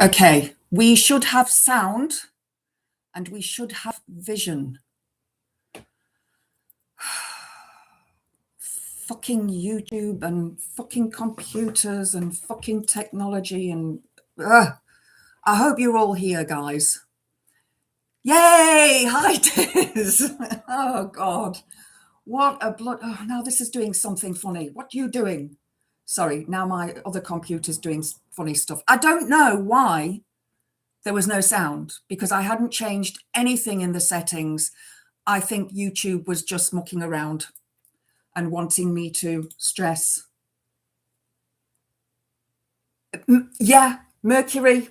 Okay, we should have sound and we should have vision. Fucking YouTube and fucking computers and fucking technology and I hope you're all here, guys. Yay! Hi, Tiz. Oh God, what a blood! Oh, now this is doing something funny. What are you doing? Sorry, now my other computer's doing funny stuff. I don't know why there was no sound because I hadn't changed anything in the settings. I think YouTube was just mucking around and wanting me to stress. Yeah, Mercury,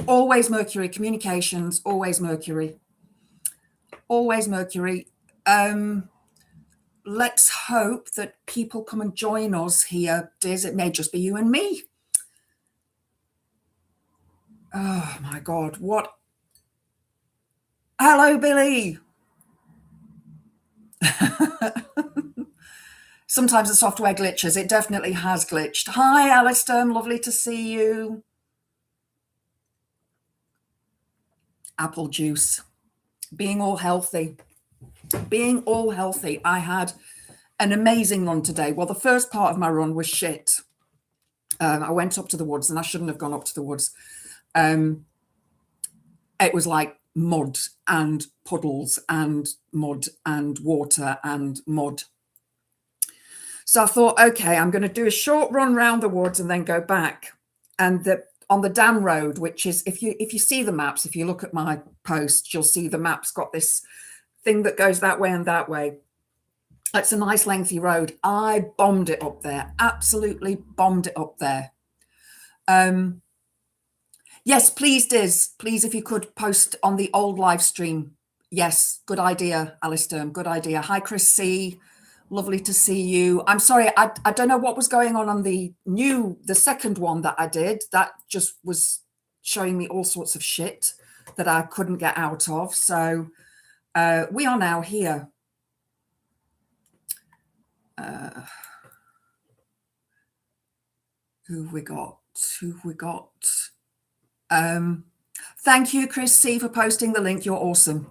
always Mercury, communications, always Mercury, always Mercury. Let's hope that people come and join us here, Diz. It may just be you and me. Oh my God, what? Hello, Billy. Sometimes the software glitches. It definitely has glitched. Hi, Alistair. Lovely to see you. Apple juice. Being all healthy. Being all healthy. I had an amazing run today. Well, the first part of my run was shit. I went up to the woods and I shouldn't have gone up to the woods. It was like mud and puddles and mud and water and mud. So I thought, okay, I'm going to do a short run round the woods and then go back. And on the Dam Road, which is, if you see the maps, if you look at my post, you'll see the map's got this thing that goes that way and that way. It's a nice lengthy road. I bombed it up there, absolutely bombed it up there. Yes, please, Diz, please, if you could post on the old live stream. Yes, good idea, Alistair, good idea. Hi, Chris C. Lovely to see you. I'm sorry, I don't know what was going on the second one that I did. That just was showing me all sorts of shit that I couldn't get out of. So we are now here. Who we got? Thank you, Chris C, for posting the link. You're awesome.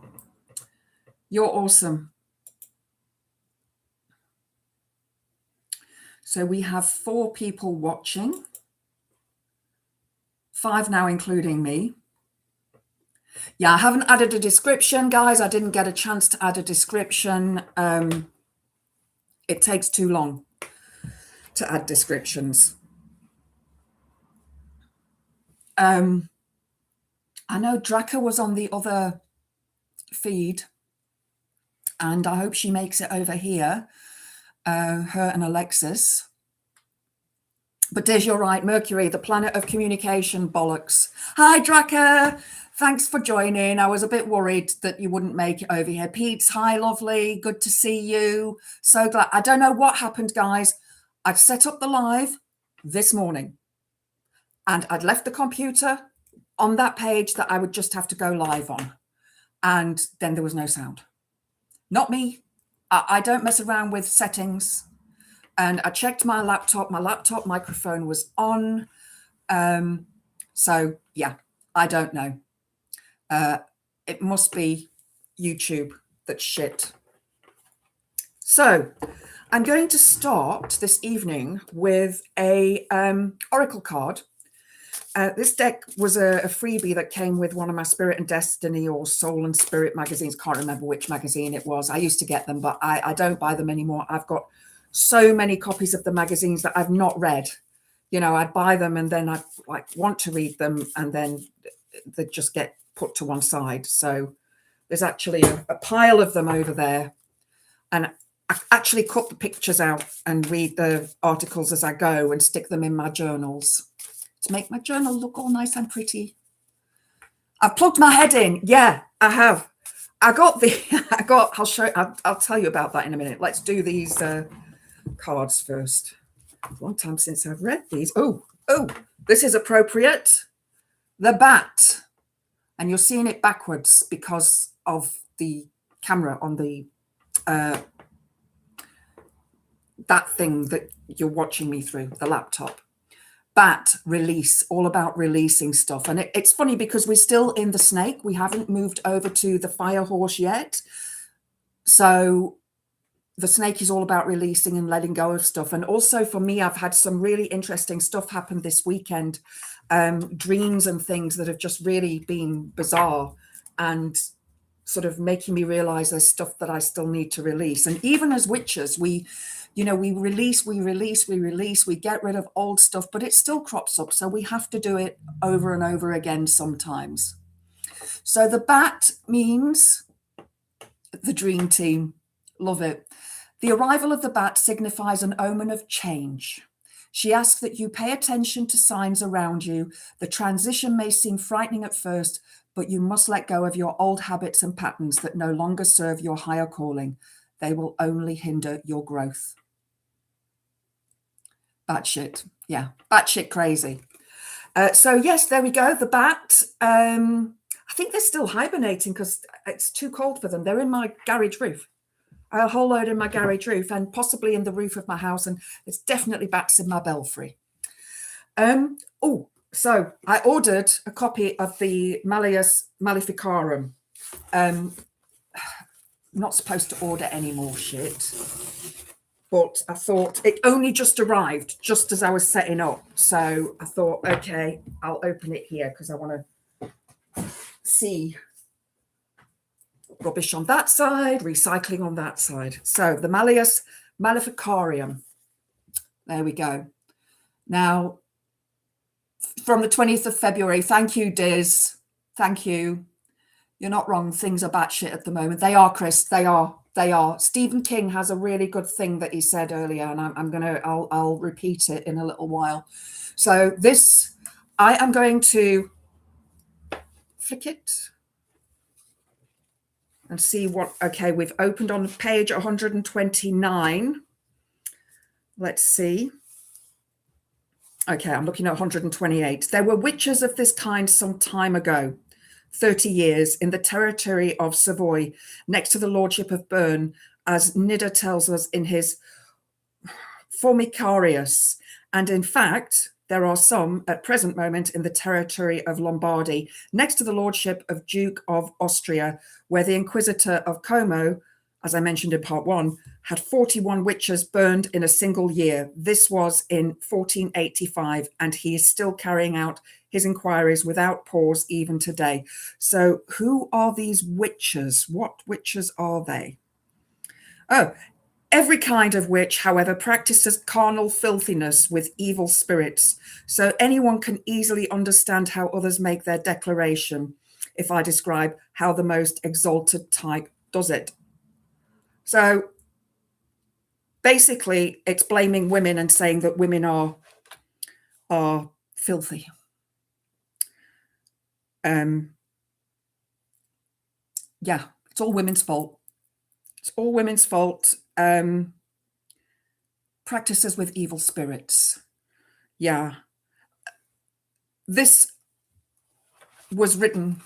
You're awesome. So we have 4 people watching. 5 now, including me. Yeah, I haven't added a description, guys. I didn't get a chance to add a description. It takes too long to add descriptions. I know Draka was on the other feed, and I hope she makes it over here, her and Alexis. But Diz, you're right, Mercury, the planet of communication, bollocks. Hi, Draka. Thanks for joining. I was a bit worried that you wouldn't make it over here. Pete's, hi, lovely. Good to see you. So glad. I don't know what happened, guys. I'd set up the live this morning, and I'd left the computer on that page that I would just have to go live on. And then there was no sound. Not me. I don't mess around with settings. And I checked my laptop microphone was on. So yeah, I don't know. It must be YouTube that's shit. So I'm going to start this evening with a Oracle card. This deck was a freebie that came with one of my Spirit and Destiny or Soul and Spirit magazines. Can't remember which magazine it was. I used to get them, but I don't buy them anymore. I've got so many copies of the magazines that I've not read. You know, I'd buy them and then I'd want to read them and then they just get put to one side. So there's actually a pile of them over there. And I actually cut the pictures out and read the articles as I go and stick them in my journals to make my journal look all nice and pretty. I've plugged my head in. Yeah, I have. I'll tell you about that in a minute. Let's do these cards first. A long time since I've read these. Oh, this is appropriate. The Bat. And you're seeing it backwards because of the camera on the that thing that you're watching me through, the laptop. bat release, all about releasing stuff. And it's funny because we're still in the snake. We haven't moved over to the fire horse yet. So the snake is all about releasing and letting go of stuff. And also for me, I've had some really interesting stuff happen this weekend, dreams and things that have just really been bizarre and sort of making me realize there's stuff that I still need to release. And even as witches, we release, we get rid of old stuff, but it still crops up. So we have to do it over and over again sometimes. So the bat means the dream team. Love it. The arrival of the bat signifies an omen of change. She asks that you pay attention to signs around you. The transition may seem frightening at first, but you must let go of your old habits and patterns that no longer serve your higher calling. They will only hinder your growth. Batshit. Yeah, batshit crazy. So yes, there we go. The bat. I think they're still hibernating because it's too cold for them. They're in my garage roof. A whole load in my garage roof and possibly in the roof of my house. And there's definitely bats in my belfry. So I ordered a copy of the Malleus Maleficarum. Not supposed to order any more shit, but I thought it only just arrived just as I was setting up. So I thought, okay, I'll open it here because I want to see rubbish on that side, recycling on that side. So the Malleus Maleficarium. There we go. Now, from the 20th of February, thank you, Diz. Thank you. You're not wrong. Things are batshit at the moment. They are, Chris. They are. They are. Stephen King has a really good thing that he said earlier, and I'll repeat it in a little while. So this, I am going to flick it and see what, okay, we've opened on page 129. Let's see. Okay, I'm looking at 128. There were witches of this kind some time ago, 30 years, in the territory of Savoy, next to the lordship of Bern, as Nidda tells us in his Formicarius. And in fact, there are some at present moment in the territory of Lombardy, next to the lordship of Duke of Austria, where the Inquisitor of Como, as I mentioned in part 1, had 41 witches burned in a single year. This was in 1485, and he is still carrying out his inquiries without pause even today. So who are these witches? What witches are they? Oh, every kind of witch, however, practices carnal filthiness with evil spirits. So anyone can easily understand how others make their declaration if I describe how the most exalted type does it. So basically, it's blaming women and saying that women are filthy. Yeah, it's all women's fault. It's all women's fault. Practices with evil spirits. Yeah. This was written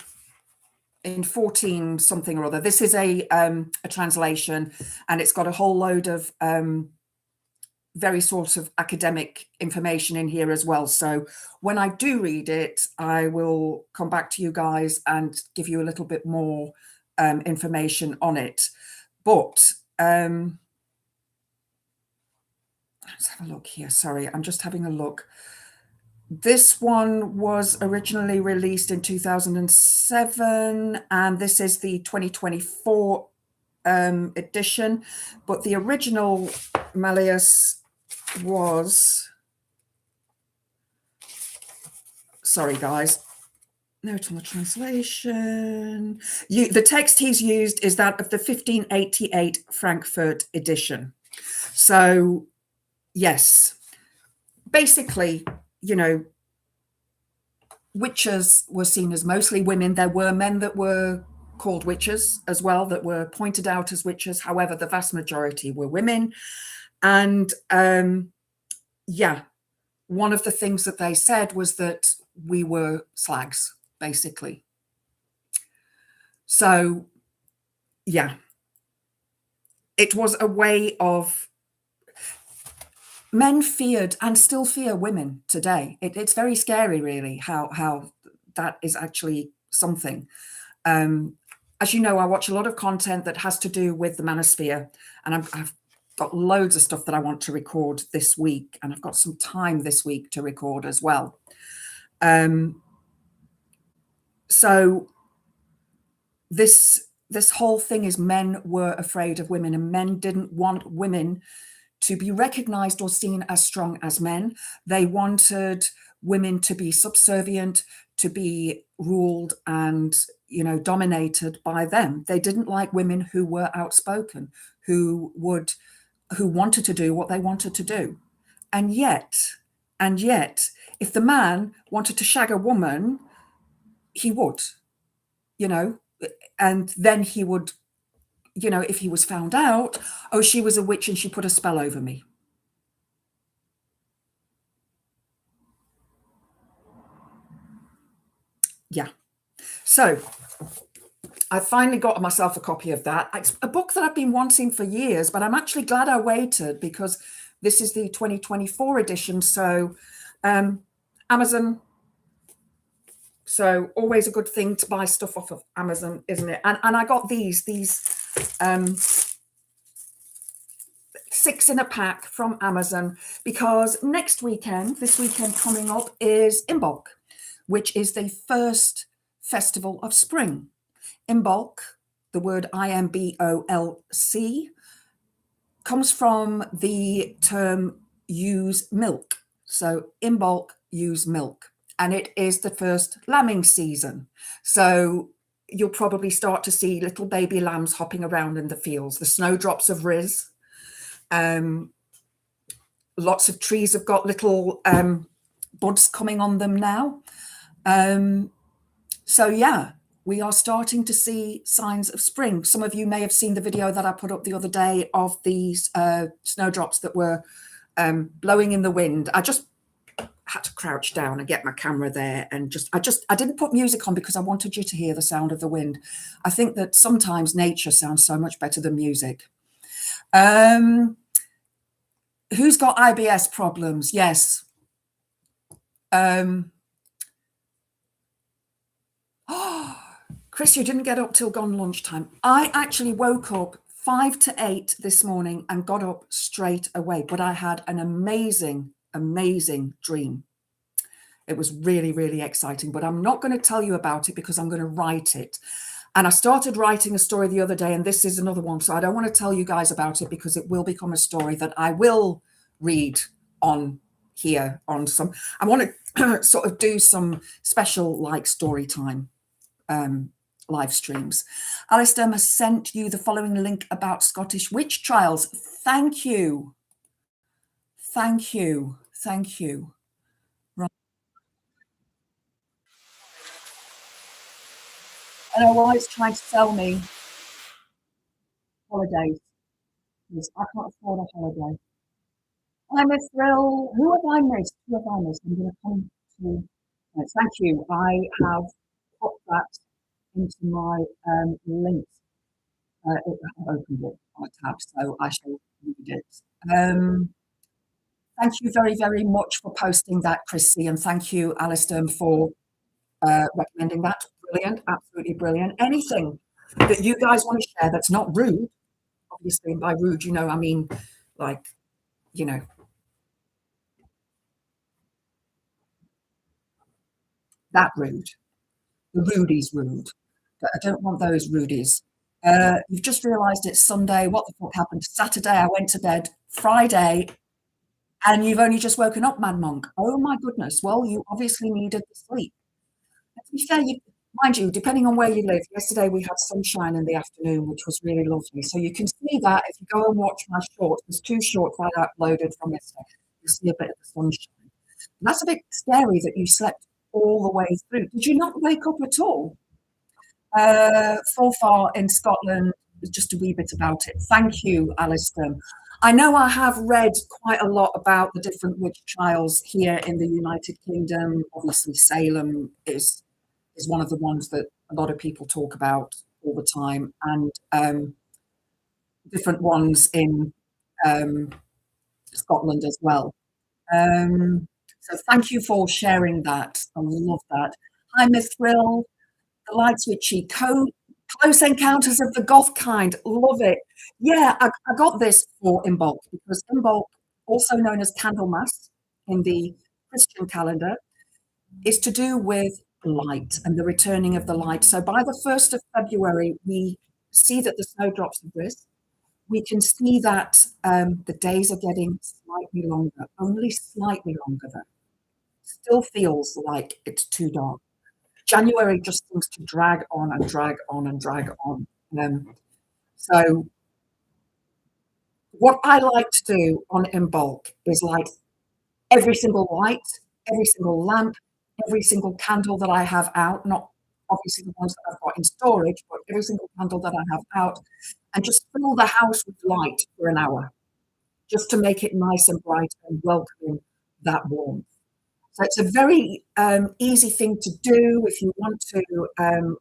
in 14 something or other. This is a translation, and it's got a whole load of very sort of academic information in here as well. So when I do read it, I will come back to you guys and give you a little bit more information on it. But let's have a look here. Sorry, I'm just having a look. This one was originally released in 2007, and this is the 2024 edition. But the original Malleus was, sorry guys, note on the translation. The text he's used is that of the 1588 Frankfurt edition. So yes, basically, you know, witches were seen as mostly women. There were men that were called witches as well, that were pointed out as witches. However, the vast majority were women. And yeah, one of the things that they said was that we were slags, basically. So yeah, it was a way of, men feared and still fear women today. It's very scary, really, how that is actually something. As you know, I watch a lot of content that has to do with the manosphere, and I've got loads of stuff that I want to record this week, and I've got some time this week to record as well. So this whole thing is men were afraid of women, and men didn't want women to be recognized or seen as strong as men. They wanted women to be subservient, to be ruled and, you know, dominated by them. They didn't like women who were outspoken, who wanted to do what they wanted to do. And yet, if the man wanted to shag a woman, he would, you know, and then he would, you know, if he was found out, oh, she was a witch and she put a spell over me. Yeah. So I finally got myself a copy of that. It's a book that I've been wanting for years, but I'm actually glad I waited because this is the 2024 edition. So Amazon. So always a good thing to buy stuff off of Amazon, isn't it? And I got these 6 in a pack from Amazon because this weekend coming up is Imbolc, which is the first festival of spring. Imbolc, the word IMBOLC, comes from the term use milk. So Imbolc, use milk. And it is the first lambing season. So you'll probably start to see little baby lambs hopping around in the fields, the snowdrops of Riz. Lots of trees have got little buds coming on them now. So yeah, we are starting to see signs of spring. Some of you may have seen the video that I put up the other day of these snowdrops that were blowing in the wind. I just had to crouch down and get my camera there and I didn't put music on because I wanted you to hear the sound of the wind. I think that sometimes nature sounds so much better than music. Who's got IBS problems? Yes. Chris, you didn't get up till gone lunchtime. I actually woke up 5 to 8 this morning and got up straight away, but I had an amazing dream. It was really, really exciting, but I'm not going to tell you about it because I'm going to write it. And I started writing a story the other day, and this is another one. So I don't want to tell you guys about it because it will become a story that I will read on here on some. I want to sort of do some special like story time live streams. Alistair has sent you the following link about Scottish witch trials. Thank you. Thank you. Thank you. Right. I know why it's trying to sell me holidays. I can't afford a holiday. I'm a thrill. Who have I missed? Who have I missed? I'm going to come to. Thank you. I have put that into my links. I've opened it on a tab, so I shall read it. Thank you very, very much for posting that, Chrissy, and thank you, Alistair, for recommending that. Brilliant, absolutely brilliant. Anything that you guys want to share that's not rude, obviously, and by rude, you know, I mean, like, you know, that rude. The rudy's rude. But I don't want those rudies. You've just realised it's Sunday. What the fuck happened? Saturday, I went to bed. Friday, and you've only just woken up, Mad Monk. Oh my goodness. Well, you obviously needed the sleep. To be fair, mind you, depending on where you live, yesterday we had sunshine in the afternoon, which was really lovely. So you can see that if you go and watch my shorts. There's 2 shorts I uploaded from yesterday. You'll see a bit of the sunshine. And that's a bit scary that you slept all the way through. Did you not wake up at all? Forfar in Scotland, just a wee bit about it. Thank you, Alistair. I know I have read quite a lot about the different witch trials here in the United Kingdom. Obviously, Salem is one of the ones that a lot of people talk about all the time, and different ones in Scotland as well. Um, so thank you for sharing that. I love that. Hi, Mithril. The Light Switchy. Close Encounters of the Goth Kind. Love it. Yeah, I got this for Imbolc because Imbolc, also known as Candlemas in the Christian calendar, is to do with light and the returning of the light. So by the 1st of February, we see that the snowdrops have risen. We can see that the days are getting slightly longer, only slightly longer though. Still feels like it's too dark. January just seems to drag on and drag on and drag on. So what I like to do on Imbolc is light every single light, every single lamp, every single candle that I have out, not obviously the ones that I've got in storage, but every single candle that I have out, and just fill the house with light for an hour, just to make it nice and bright and welcome that warmth. So it's a very easy thing to do if you want to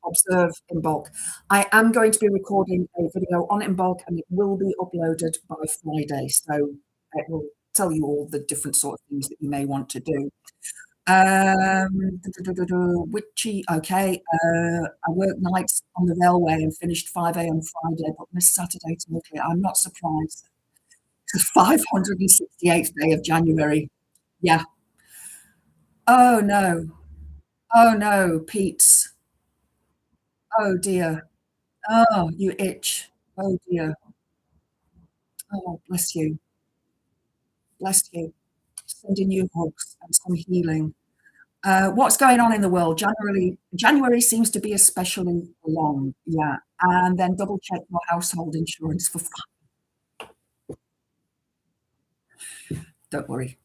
observe Imbolc. I am going to be recording a video on Imbolc and it will be uploaded by Friday. So it will tell you all the different sort of things that you may want to do. Witchy, okay. I worked nights on the railway and finished 5 a.m. Friday, but missed Saturday totally. I'm not surprised. It's the 568th day of January. Yeah. Oh no. Oh no, Pete's. Oh dear. Oh, you itch. Oh dear. Oh, bless you. Bless you. Sending you hugs and some healing. What's going on in the world? January seems to be especially long. Yeah. And then double check your household insurance for fun. Don't worry.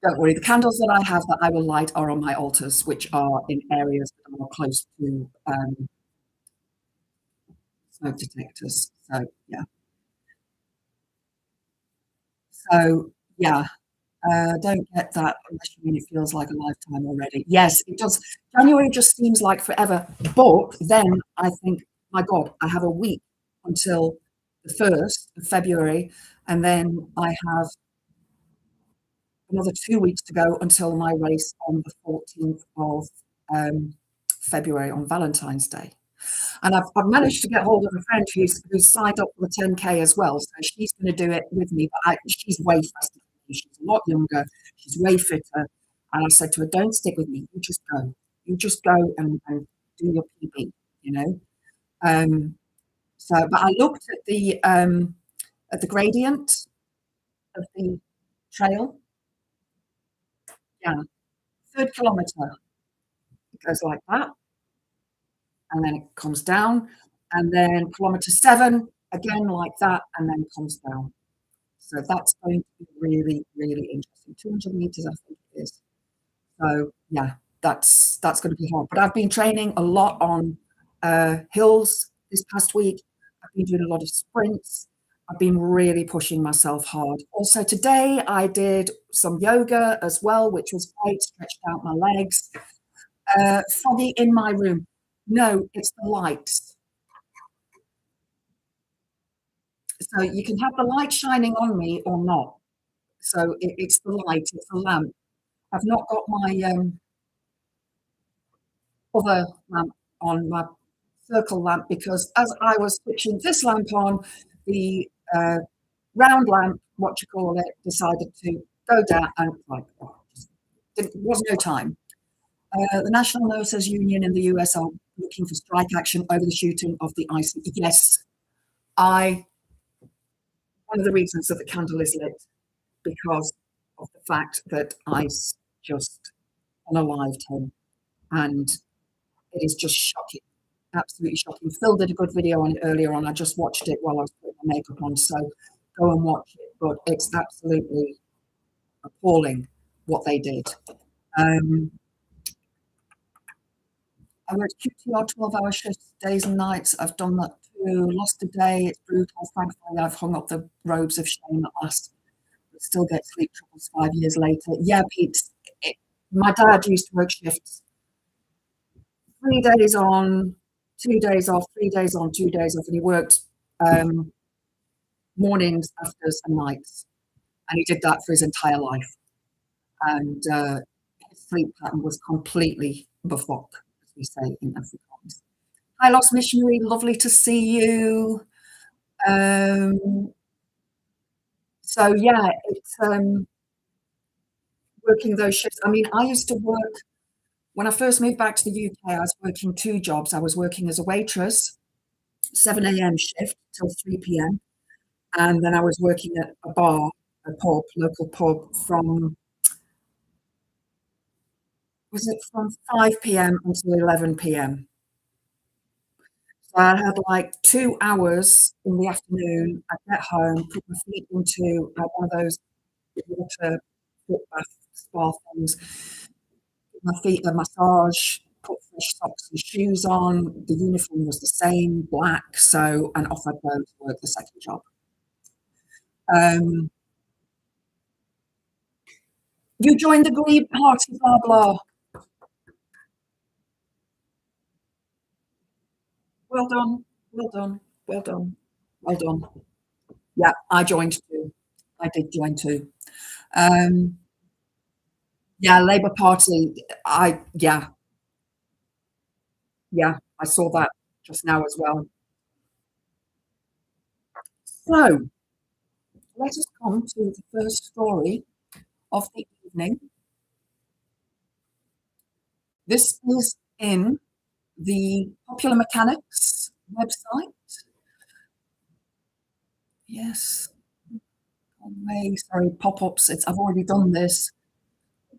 Don't worry. The candles that I have that I will light are on my altars, which are in areas that are close to smoke detectors. So yeah. So yeah. Don't get that unless you mean it feels like a lifetime already. Yes, it does. January just seems like forever. But then I think, my God, I have a week until the 1st of February, and then I have another 2 weeks to go until my race on the 14th of February on Valentine's Day. And I've managed to get hold of a friend who's signed up for the 10K as well. So she's going to do it with me. But she's way faster than me. She's a lot younger. She's way fitter. And I said to her, don't stick with me. You just go. You just go and do your PB, you know. But I looked at the gradient of the trail. Yeah, 3rd kilometre. It goes like that. And then it comes down. And then kilometre 7, again like that, and then comes down. So that's going to be really, really interesting. 200 meters, I think it is. So yeah, that's going to be hard. But I've been training a lot on hills this past week. I've been doing a lot of sprints. I've been really pushing myself hard. Also today I did some yoga as well, which was great, stretched out my legs. Foggy in my room. No, it's the lights. So you can have the light shining on me or not. So it's the light, it's the lamp. I've not got my other lamp on, my circle lamp, because as I was switching this lamp on, the round lamp, what you call it, decided to go down and like, oh, there was no time. The National Nurses Union in the US are looking for strike action over the shooting of the IC. Yes, one of the reasons that the candle is lit, because of the fact that ICE just unalived him, and it is just shocking, absolutely shocking. Phil did a good video on it earlier on. I just watched it while I was putting my makeup on, so go and watch it. But it's absolutely appalling what they did. I worked QTR 12-hour shifts, days and nights. I've done that too. Lost a day. It's brutal. Thankfully, I've hung up the robes of shame at last. But still get sleep troubles 5 years later. Yeah, Pete. My dad used to work shifts. 3 days on, 2 days off, 3 days on, 2 days off, and he worked mornings, afters, and nights. and he did that for his entire life. And his sleep pattern was completely befok, as we say in Afrikaans. Hi, Lost Missionary, lovely to see you. Um, so yeah, it's working those shifts. I mean, I used to work when I first moved back to the UK. I was working two jobs. I was working as a waitress, 7 a.m. shift till 3 p.m. And then I was working at a bar, a pub, local pub, from was it from 5 p.m. until 11 p.m. So I had like 2 hours in the afternoon. I'd get home, put my feet into one of those water foot bath spa things, give my feet a massage, put fresh socks and shoes on. The uniform was the same, black. So, and off I'd go to work the second job. Um, you joined the Green Party, blah, blah. Well done, well done, well done, well done. Yeah, I joined too. I did join too. Um, yeah, Labour Party. Yeah, yeah, I saw that just now as well. So let us come to the first story of the evening. This is in the Popular Mechanics website. Yes. Oh, way, sorry, pop-ups. I've already done this.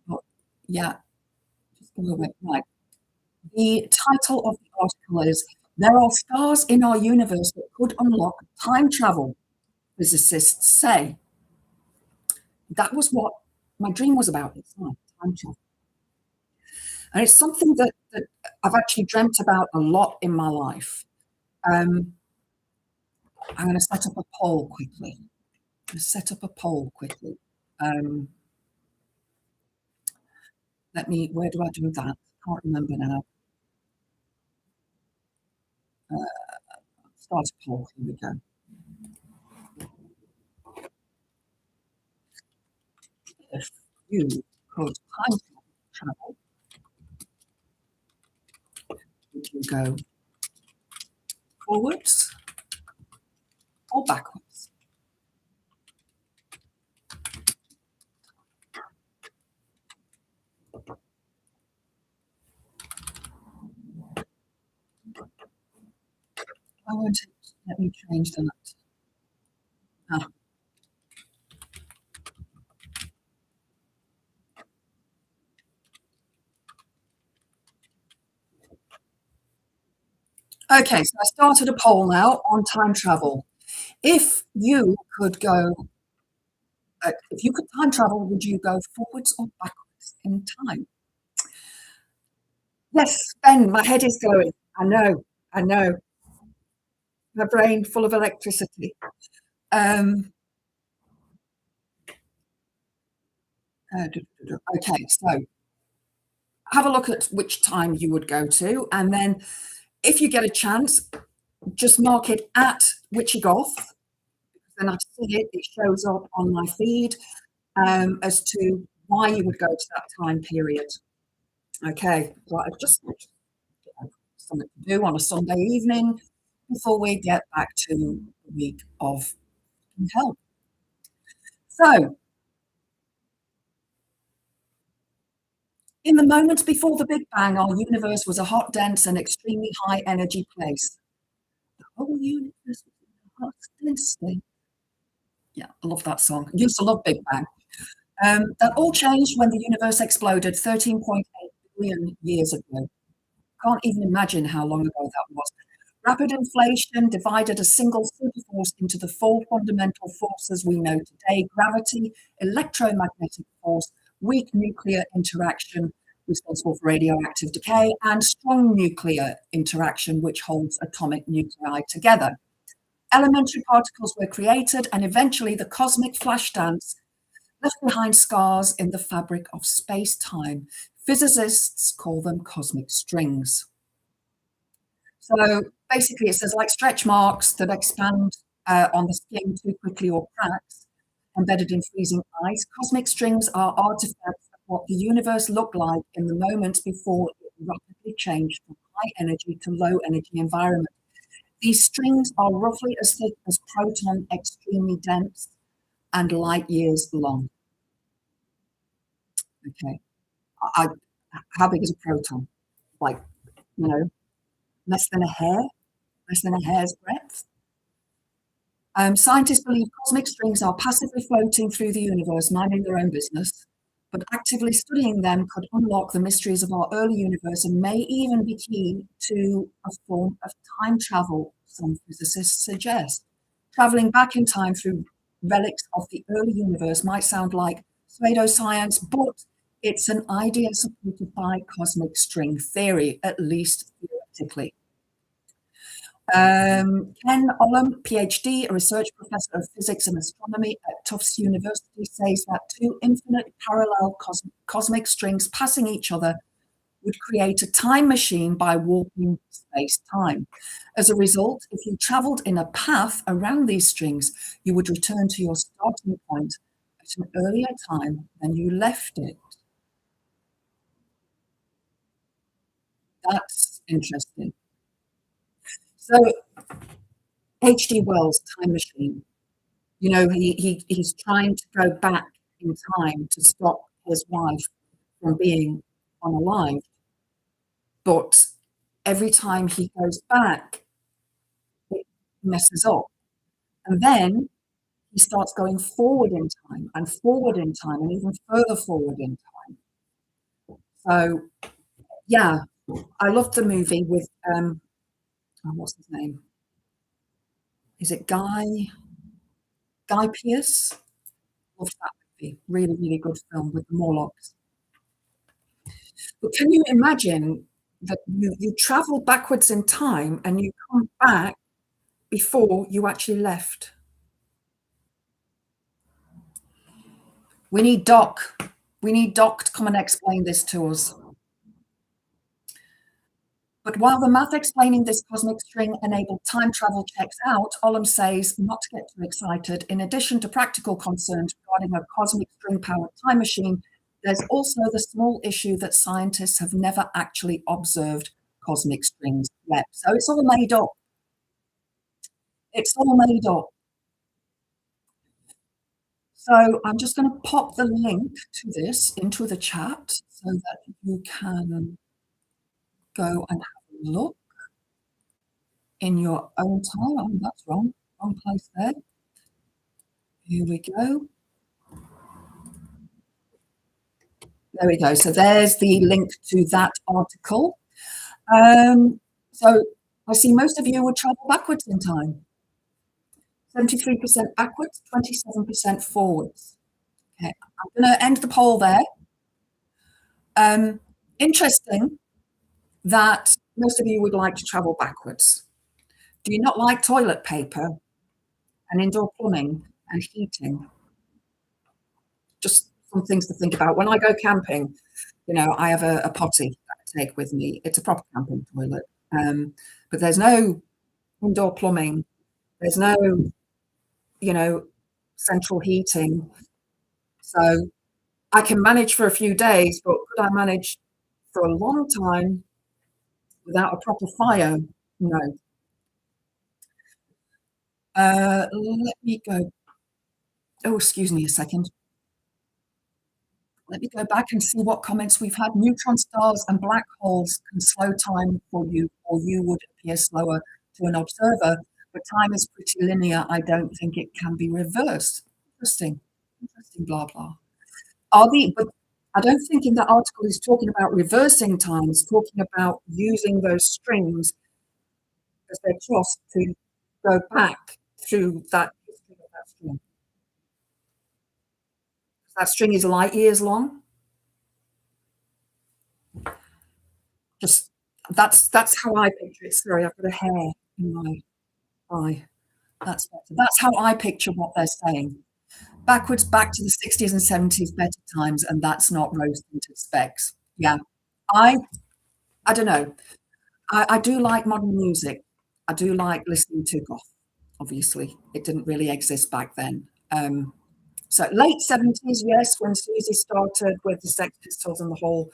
But yeah, just go away. Right. The title of the article is There Are Stars in Our Universe That Could Unlock Time Travel, physicists say. That was what my dream was about. It's not time travel. And it's something that I've actually dreamt about a lot in my life. I'm going to set up a poll quickly. Um, where do I do that? Can't remember now. Start a poll. Here we go. If you could time travel, would you go forwards or backwards? I won't let me change that. Ah. Okay, so I started a poll now on time travel. If you could time travel, would you go forwards or backwards in time? Yes, Ben, my head is going. I know. My brain full of electricity. Okay, so have a look at which time you would go to, and then if you get a chance, just mark it at Witchy Goth. Then I see it, it shows up on my feed as to why you would go to that time period. Okay, well, just something to do on a Sunday evening before we get back to the week of hell. So, in the moments before the Big Bang, our universe was a hot, dense, and extremely high energy place. The whole universe was a hot, dense thing. Yeah, I love that song. I used to love Big Bang. That all changed when the universe exploded 13.8 billion years ago. Can't even imagine how long ago that was. Rapid inflation divided a single superforce into the four fundamental forces we know today: gravity, electromagnetic force, weak nuclear interaction, responsible for radioactive decay, and strong nuclear interaction, which holds atomic nuclei together. Elementary particles were created, and eventually the cosmic flash dance left behind scars in the fabric of space-time. Physicists call them cosmic strings. So basically, it says like stretch marks that expand on the skin too quickly or cracks. embedded in freezing ice. Cosmic strings are artifacts of what the universe looked like in the moments before it rapidly changed from high energy to low energy environment. These strings are roughly as thick as proton, extremely dense, and light years long. Okay. I, how big is a proton? Like, you know, less than a hair, less than a hair's breadth. Scientists believe cosmic strings are passively floating through the universe, minding their own business, but actively studying them could unlock the mysteries of our early universe and may even be key to a form of time travel, some physicists suggest. Traveling back in time through relics of the early universe might sound like pseudoscience, but it's an idea supported by cosmic string theory, at least theoretically. Ken Olam, PhD, a research professor of physics and astronomy at Tufts University, says that two infinite parallel cosmic strings passing each other would create a time machine by warping space-time. As a result, if you traveled in a path around these strings, you would return to your starting point at an earlier time than you left it. That's interesting. So, H.G. Wells' Time Machine. You know, he's trying to go back in time to stop his wife from being unalived, but every time he goes back, it messes up. And then he starts going forward in time and forward in time and even further forward in time. So, yeah, I loved the movie with, what's his name? Is it Guy Pearce? Loved that movie. Really, really good film with the Morlocks. But can you imagine that you travel backwards in time and you come back before you actually left? We need Doc. We need Doc to come and explain this to us. But while the math explaining this cosmic string enabled time travel checks out, Olam says not to get too excited. In addition to practical concerns regarding a cosmic string-powered time machine, there's also the small issue that scientists have never actually observed cosmic strings yet. So it's all made up. It's all made up. So I'm just going to pop the link to this into the chat so that you can go and have a look in your own time. Oh, that's wrong. Wrong place there. Here we go. There we go. So there's the link to that article. So I see most of you would travel backwards in time. 73% backwards, 27% forwards. Okay, I'm going to end the poll there. Interesting that most of you would like to travel backwards. Do you not like toilet paper and indoor plumbing and heating? Just some things to think about. When I go camping, you know, I have a potty that I take with me. It's a proper camping toilet. But there's no indoor plumbing. There's no, you know, central heating. So I can manage for a few days, but could I manage for a long time without a proper fire? No. Let me go. Oh, excuse me a second. Let me go back and see what comments we've had. Neutron stars and black holes can slow time for you, or you would appear slower to an observer, but time is pretty linear. I don't think it can be reversed. Interesting. Interesting, blah, blah. But I don't think in that article he's talking about reversing time. He's talking about using those strings as they're crossed to go back through that history of that string. That string is light years long. Just that's how I picture it. Sorry, I've got a hair in my eye. That's better. That's how I picture what they're saying. Backwards, back to the 60s and 70s, better times, and that's not rose tinted specs. Yeah, I don't know. I do like modern music. I do like listening to goth. Obviously, it didn't really exist back then. So late 70s, yes, when Susie started with the Sex Pistols and the whole,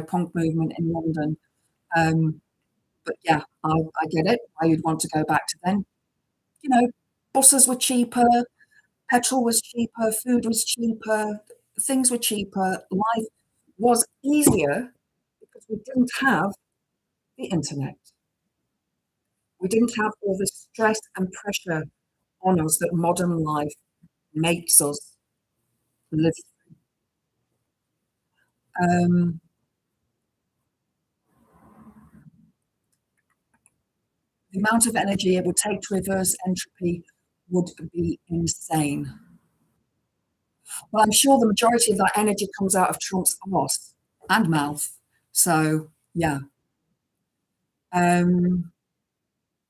punk movement in London. Um, but yeah, I get it, why you'd want to go back to then. You know, buses were cheaper, petrol was cheaper, food was cheaper, things were cheaper, life was easier because we didn't have the internet. We didn't have all the stress and pressure on us that modern life makes us live. Um, the amount of energy it would take to reverse entropy would be insane. Well, I'm sure the majority of that energy comes out of Trump's arse and mouth. So, yeah. Um,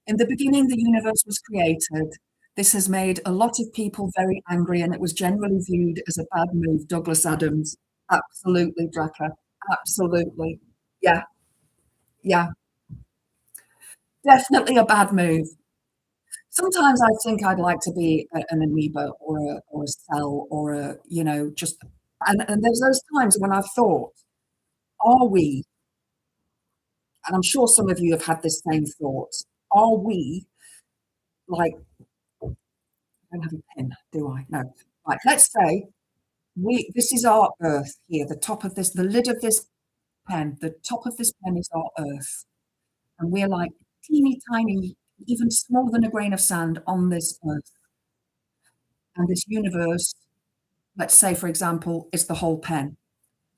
in the beginning, the universe was created. This has made a lot of people very angry, and it was generally viewed as a bad move. Douglas Adams. Absolutely, Draca. Absolutely. Yeah, yeah. Definitely a bad move. Sometimes I think I'd like to be an amoeba or a cell or just, and there's those times when I've thought, are we, and I'm sure some of you have had this same thought, are we like, I don't have a pen, do I? No. Right, let's say this is our Earth here, the top of this, the lid of this pen, the top of this pen is our Earth. And we're like teeny tiny, even smaller than a grain of sand on this Earth. And this universe, let's say, for example, is the whole pen.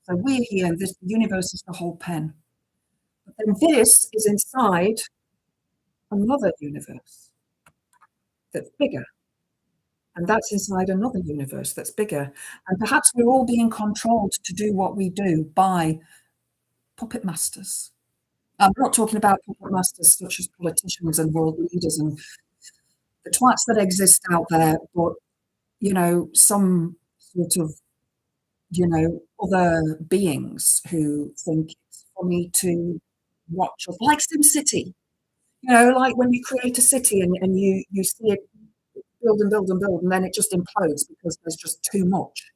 So we're here, and this universe is the whole pen. But then this is inside another universe that's bigger. And that's inside another universe that's bigger. And perhaps we're all being controlled to do what we do by puppet masters. I'm not talking about puppet masters such as politicians and world leaders and the twats that exist out there, but some sort of other beings who think it's funny to watch us, like SimCity. Like when you create a city and you see it build and build and build, and then it just implodes because there's just too much.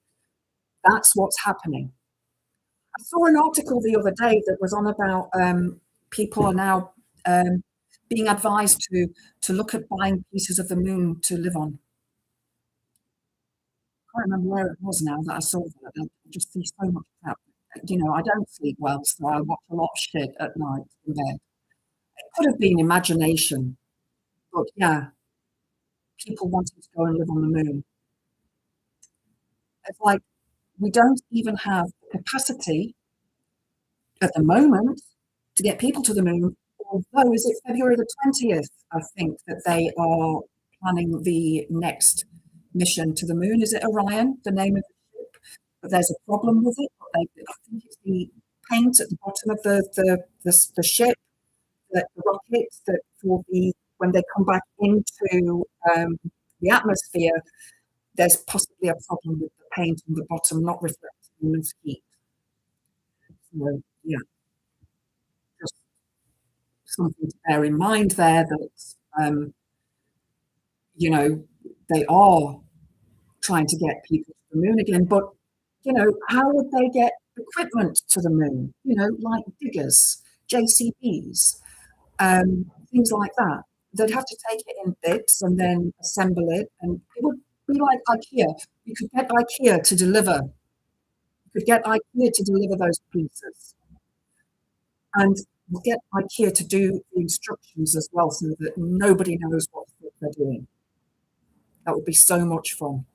That's what's happening. I saw an article the other day that was on about people are now being advised to look at buying pieces of the moon to live on. I can't remember where it was now that I saw that. I just see so much crap. I don't sleep well, so I watch a lot of shit at night in bed. It could have been imagination, but yeah, people wanting to go and live on the moon. It's like we don't even have the capacity at the moment to get people to the moon. Although, is it February the 20th? I think that they are planning the next mission to the moon. Is it Orion, the name of the ship? But there's a problem with it. I think it's the paint at the bottom of the ship, the rockets that when they come back into the atmosphere, there's possibly a problem with the paint on the bottom not reflecting enough heat. So yeah, just something to bear in mind there that you know they are trying to get people to the moon again, but how would they get equipment to the moon? Like diggers, JCBs, things like that. They'd have to take it in bits and then assemble it, and it would be like IKEA. You could get IKEA to deliver. You could get IKEA to deliver those pieces, and get IKEA to do the instructions as well, so that nobody knows what they're doing. That would be so much fun.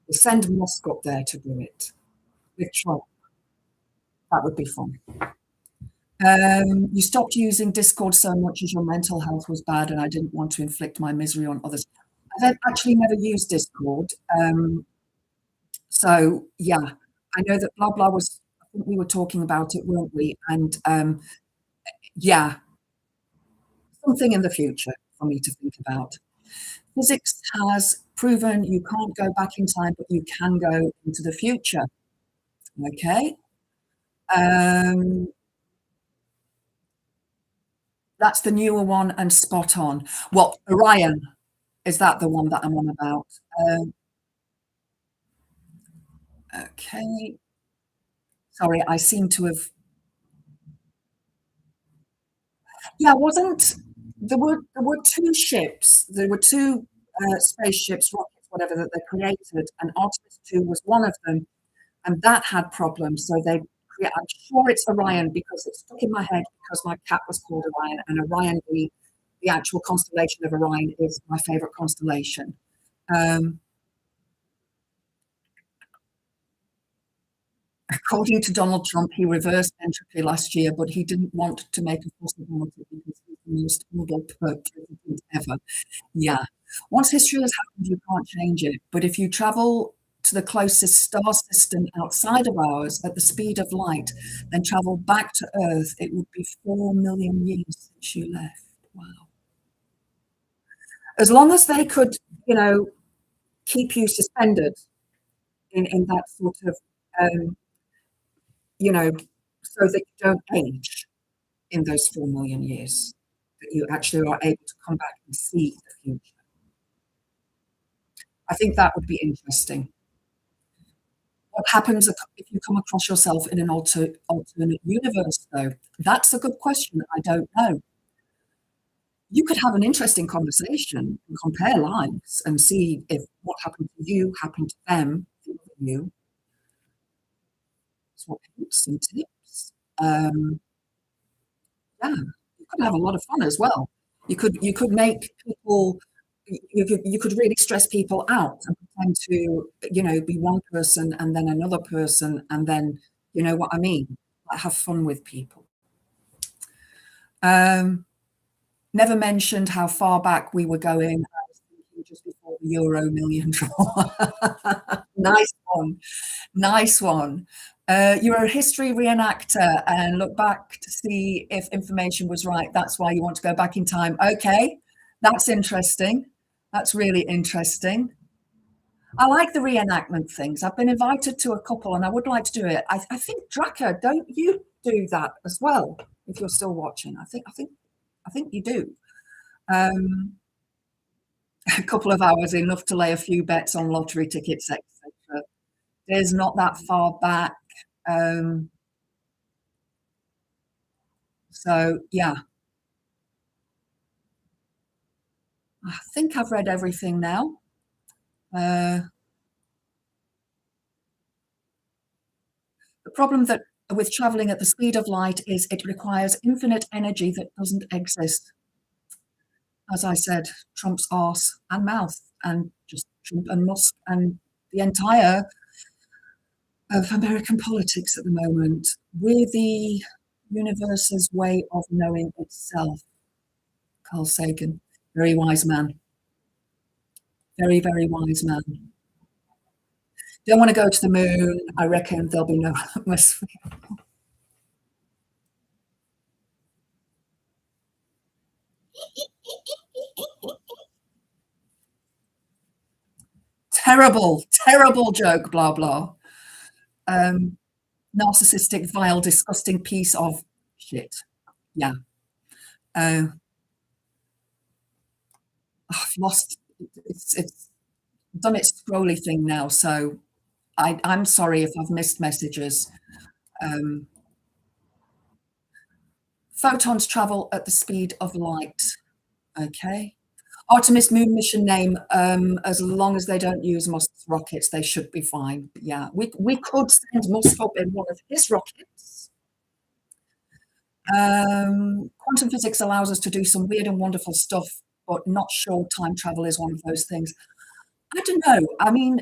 We'll send Musk up there to do it with Trump. That would be fun. You stopped using Discord so much as your mental health was bad, and I didn't want to inflict my misery on others. I've actually never used Discord. So yeah, I know that blah blah was. I think we were talking about it, weren't we? And yeah, something in the future for me to think about. Physics has proven you can't go back in time, but you can go into the future. Okay. Um, that's the newer one and spot on. Well, Orion, is that the one that I'm on about? Okay. Sorry, I seem to have. Yeah, wasn't there were 2 ships. There were 2, spaceships, rockets, whatever, that they created, and Artemis 2 was one of them, and that had problems, so I'm sure it's Orion because it stuck in my head because my cat was called Orion, and Orion, the actual constellation of Orion is my favorite constellation. Um, According to Donald Trump, he reversed entropy last year, but he didn't want to make a fuss about it because he's the most humble president ever. Yeah. Once history has happened, you can't change it. But if you travel to the closest star system outside of ours at the speed of light, then travel back to Earth, it would be 4 million years since you left. Wow. As long as they could, you know, keep you suspended in that sort of, um, you know, so that you don't age in those 4 million years, that you actually are able to come back and see the future. I think that would be interesting. What happens if you come across yourself in an alternate universe, though? That's a good question. I don't know. You could have an interesting conversation and compare lives and see if what happened to you happened to them, the other you, swap hints and tips. Yeah, you could have a lot of fun as well. You could make people you could really stress people out and pretend to, be one person and then another person and then you know what I mean? Like have fun with people. Um, Never mentioned how far back we were going. I was thinking just before the Euro million draw. Nice one. Nice one. You're a history reenactor and look back to see if information was right. That's why you want to go back in time. Okay, that's interesting. That's really interesting. I like the reenactment things. I've been invited to a couple and I would like to do it. I think Draka, don't you do that as well? If you're still watching, I think you do. Um, a couple of hours enough to lay a few bets on lottery tickets, etc. There's not that far back. Um, so yeah, I think I've read everything now. Uh, the problem that with traveling at the speed of light is it requires infinite energy that doesn't exist. As I said, Trump's arse and mouth, and just Trump and Musk and the entire of American politics at the moment. We're the universe's way of knowing itself. Carl Sagan, very wise man, very, very wise man. Don't want to go to the moon. I reckon there'll be no atmosphere. Terrible, terrible joke, blah, blah. Um, Narcissistic, vile, disgusting piece of shit. Yeah. Uh, I've lost, it's done its scrolly thing now. So I'm sorry if I've missed messages. Um, Photons travel at the speed of light. Okay. Artemis moon mission name, as long as they don't use Musk's rockets, they should be fine. Yeah, we could send Musk up in one of his rockets. Quantum physics allows us to do some weird and wonderful stuff, but not sure time travel is one of those things. I don't know. I mean,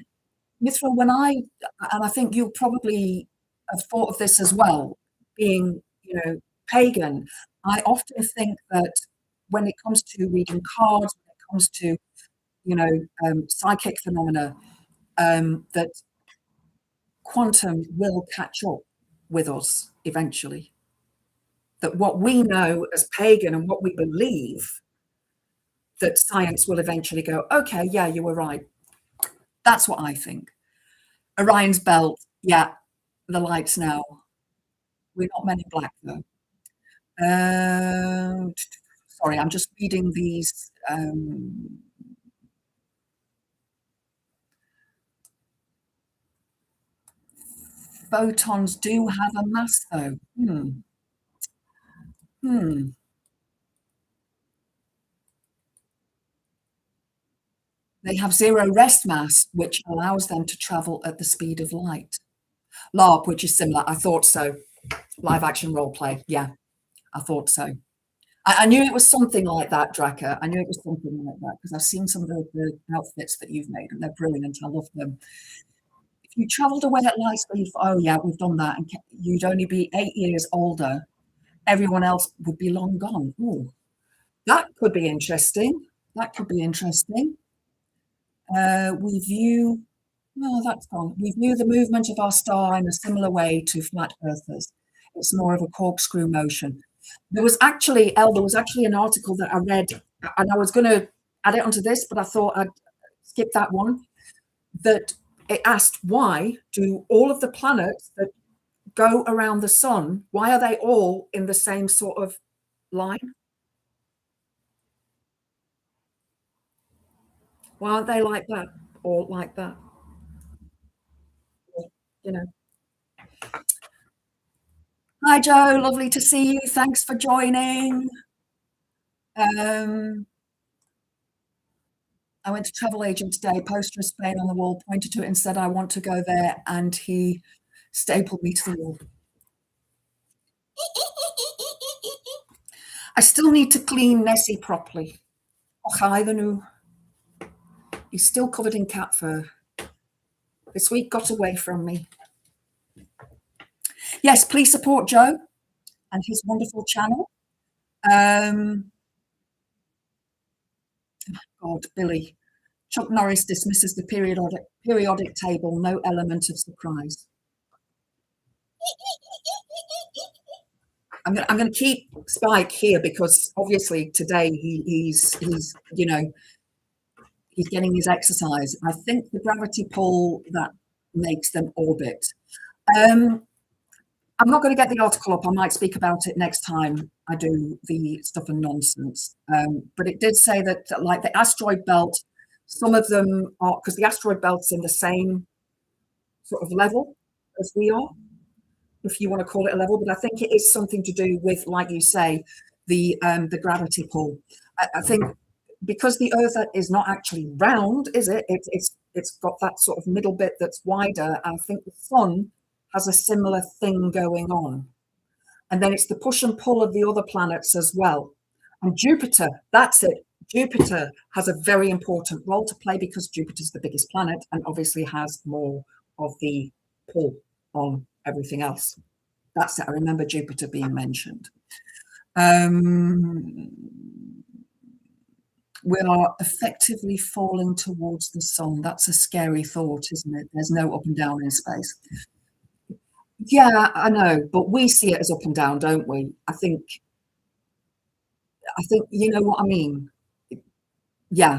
Mithra, and I think you'll probably have thought of this as well, being, pagan, I often think that when it comes to reading cards, when it comes to, psychic phenomena, that quantum will catch up with us eventually. That what we know as pagan and what we believe, that science will eventually go, okay, yeah, you were right. That's what I think. Orion's belt, yeah, the lights now. We're not Men in Black though. Sorry, I'm just reading these. photons do have a mass, though. Hmm. They have zero rest mass, which allows them to travel at the speed of light. LARP, which is similar. I thought so. Live action role play. Yeah, I thought so. I knew it was something like that, Draka. I knew it was something like that because I've seen some of the outfits that you've made and they're brilliant. I love them. If you travelled away at light speed, oh yeah, we've done that, and you'd only be 8 years older, everyone else would be long gone. Ooh, that could be interesting. That could be interesting. We view, no, that's gone. We view the movement of our star in a similar way to flat earthers. It's more of a corkscrew motion. There was actually an article that I read, and I was going to add it onto this, but I thought I'd skip that one. That it asked, why do all of the planets that go around the sun, why are they all in the same sort of line? Why aren't they like that or like that? You know. Hi, Joe. Lovely to see you. Thanks for joining. I went to travel agent today, poster of Spain on the wall, pointed to it and said, I want to go there. And he stapled me to the wall. I still need to clean Nessie properly. He's still covered in cat fur. This week got away from me. Yes, please support Joe and his wonderful channel. God, Billy. Chuck Norris dismisses the periodic table, no element of surprise. I'm going to keep Spike here because obviously today he's getting his exercise. I think the gravity pull that makes them orbit. I'm not going to get the article up. I might speak about it next time I do the stuff and nonsense. But it did say that, like the asteroid belt, some of them are, because the asteroid belt's in the same sort of level as we are, if you want to call it a level. But I think it is something to do with, like you say, the gravity pull. I think because the Earth is not actually round, is it? It's got that sort of middle bit that's wider. I think the sun has a similar thing going on. And then it's the push and pull of the other planets as well. And Jupiter, that's it. Jupiter has a very important role to play because Jupiter's the biggest planet and obviously has more of the pull on everything else. That's it. I remember Jupiter being mentioned. We are effectively falling towards the sun. That's a scary thought, isn't it? There's no up and down in space. Yeah, I know, but we see it as up and down, don't we? I think you know what I mean. Yeah,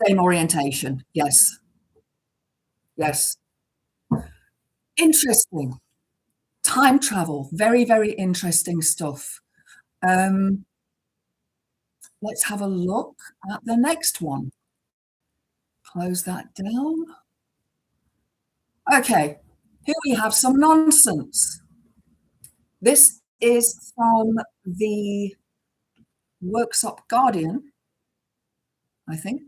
same orientation. Yes, yes. Interesting. Time travel, very, very interesting stuff. Let's have a look at the next one. Close that down. Okay, here we have some nonsense. This is from the Worksop Guardian, I think.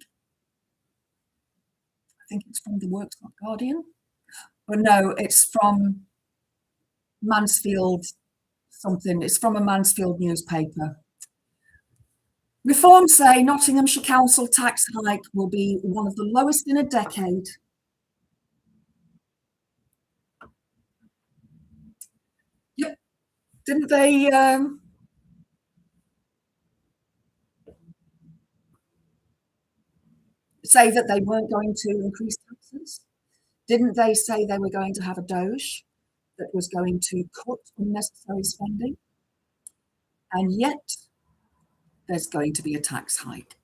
I think it's from the Worksop Guardian. But no, it's from Mansfield something. It's from a Mansfield newspaper. Reforms say Nottinghamshire Council tax hike will be one of the lowest in a decade. Yep. Didn't they say that they weren't going to increase taxes? Didn't they say they were going to have a Doge that was going to cut unnecessary spending? And yet there's going to be a tax hike.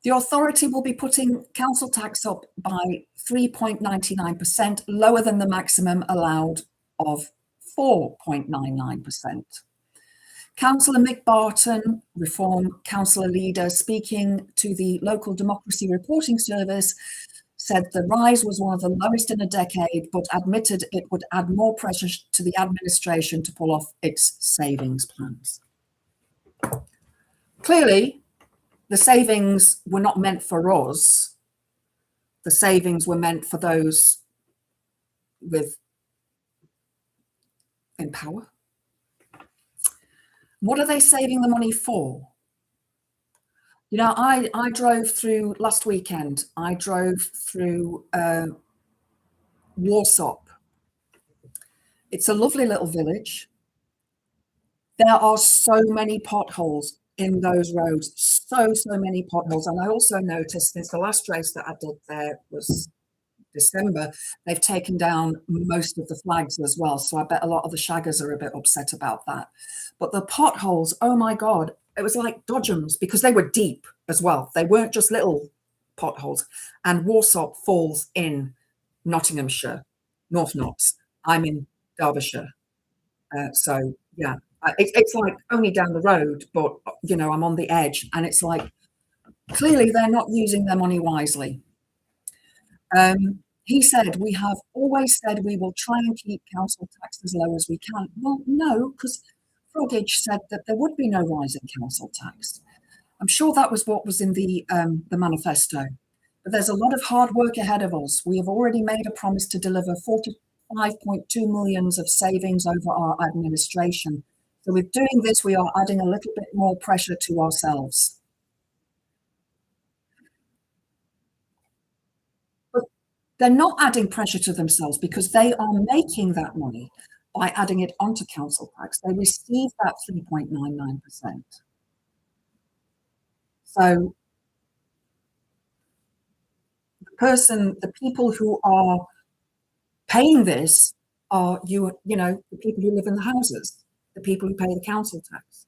The authority will be putting council tax up by 3.99%, lower than the maximum allowed of 4.99%. Councillor Mick Barton, Reform Councillor leader, speaking to the local democracy reporting service, said the rise was one of the lowest in a decade, but admitted it would add more pressure to the administration to pull off its savings plans. Clearly, the savings were not meant for us. The savings were meant for those in power. What are they saving the money for? You know, I drove through last weekend. I drove through Warsop. It's a lovely little village. There are so many potholes in those roads, so many potholes. And I also noticed since the last race that I did there was December, they've taken down most of the flags as well. So I bet a lot of the shaggers are a bit upset about that. But the potholes, oh my God, it was like dodgems because they were deep as well. They weren't just little potholes. And Warsop falls in Nottinghamshire, North Notts. I'm in Derbyshire. So yeah, it's like only down the road, but you know, I'm on the edge, and it's like clearly they're not using their money wisely. He said, we have always said we will try and keep council tax as low as we can. Well, no, because Froggage said that there would be no rise in council tax. I'm sure that was what was in the manifesto. But there's a lot of hard work ahead of us. We have already made a promise to deliver 45.2 million of savings over our administration. So with doing this, we are adding a little bit more pressure to ourselves. But they're not adding pressure to themselves because they are making that money by adding it onto council tax. They receive that 3.99%. So the people who are paying this are you know, the people who live in the houses, the people who pay the council tax.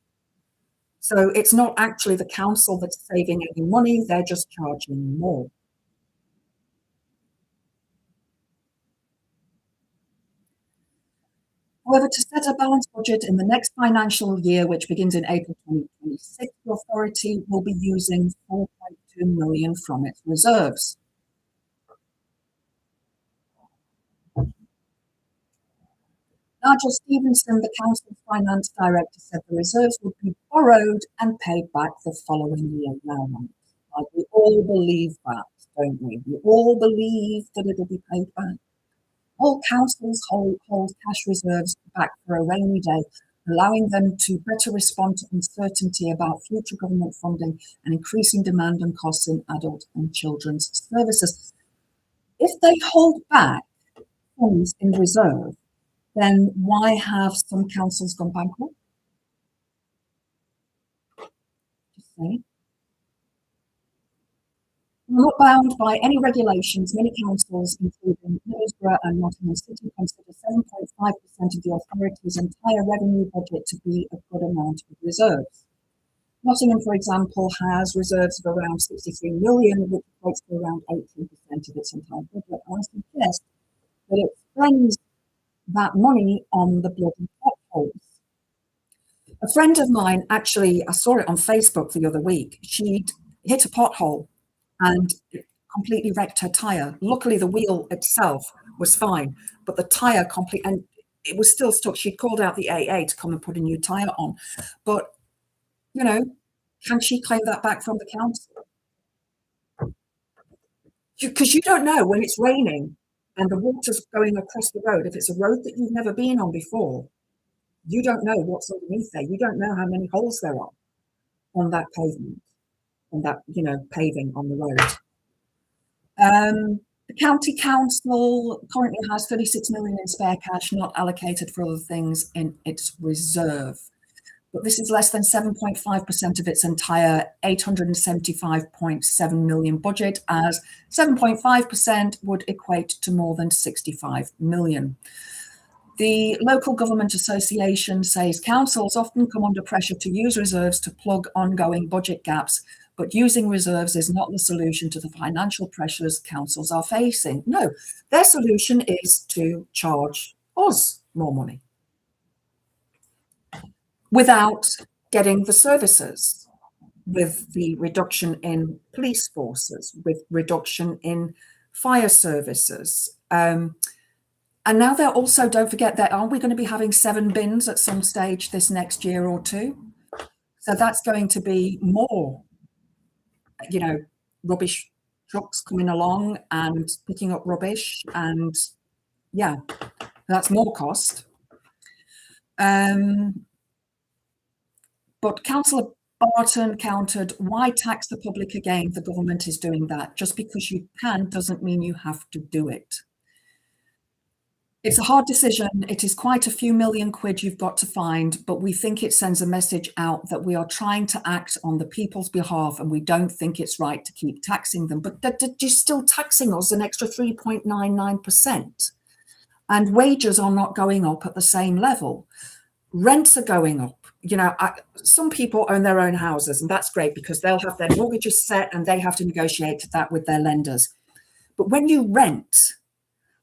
So it's not actually the council that's saving any money, they're just charging more. However, to set a balanced budget in the next financial year, which begins in April 2026, the authority will be using 4.2 million from its reserves. Nigel Stevenson, the council's finance director, said the reserves would be borrowed and paid back the following year round. Like we all believe that, don't we? We all believe that it'll be paid back. All councils hold cash reserves back for a rainy day, allowing them to better respond to uncertainty about future government funding and increasing demand and costs in adult and children's services. If they hold back funds in reserve, then why have some councils gone bankrupt? Just saying. Not bound by any regulations, many councils, including Middlesbrough and Nottingham City, consider 7.5% of the authority's entire revenue budget to be a good amount of reserves. Nottingham, for example, has reserves of around 63 million, which equates to around 18% of its entire budget. And I suggest that it spends that money on the bloody potholes. A friend of mine, actually, I saw it on Facebook the other week. She'd hit a pothole and it completely wrecked her tire. Luckily, the wheel itself was fine, but the tire and it was still stuck. She'd called out the AA to come and put a new tire on. But, you know, can she claim that back from the council? Because you don't know when it's raining and the water's going across the road. If it's a road that you've never been on before, you don't know what's underneath there. You don't know how many holes there are on that pavement, on that, you know, paving on the road. The county council currently has 36 million in spare cash, not allocated for other things in its reserve. But this is less than 7.5% of its entire 875.7 million budget, as 7.5% would equate to more than 65 million. The Local Government Association says councils often come under pressure to use reserves to plug ongoing budget gaps, but using reserves is not the solution to the financial pressures councils are facing. No, their solution is to charge us more money without getting the services, with the reduction in police forces, with reduction in fire services. And now they're also, don't forget that, aren't we going to be having 7 bins at some stage this next year or two? So that's going to be more, rubbish trucks coming along and picking up rubbish. And yeah, that's more cost. But Councillor Barton countered, why tax the public again? The government is doing that. Just because you can doesn't mean you have to do it. It's a hard decision. It is quite a few million quid you've got to find, but we think it sends a message out that we are trying to act on the people's behalf and we don't think it's right to keep taxing them. But you're still taxing us an extra 3.99%. And wages are not going up at the same level. Rents are going up. Some people own their own houses, and that's great because they'll have their mortgages set and they have to negotiate that with their lenders. But when you rent,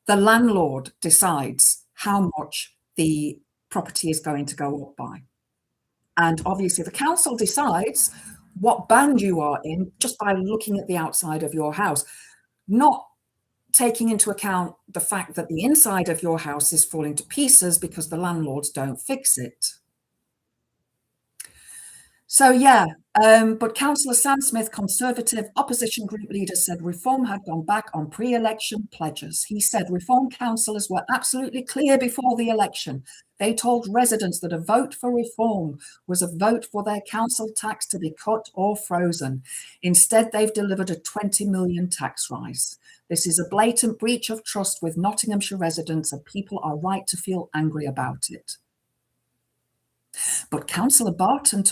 the landlord decides how much the property is going to go up by. And obviously the council decides what band you are in just by looking at the outside of your house, not taking into account the fact that the inside of your house is falling to pieces because the landlords don't fix it. So yeah, but Councillor Sam Smith, Conservative opposition group leader, said Reform had gone back on pre-election pledges. He said Reform councillors were absolutely clear before the election. They told residents that a vote for Reform was a vote for their council tax to be cut or frozen. Instead, they've delivered a 20 million tax rise. This is a blatant breach of trust with Nottinghamshire residents, and people are right to feel angry about it. But Councillor Barton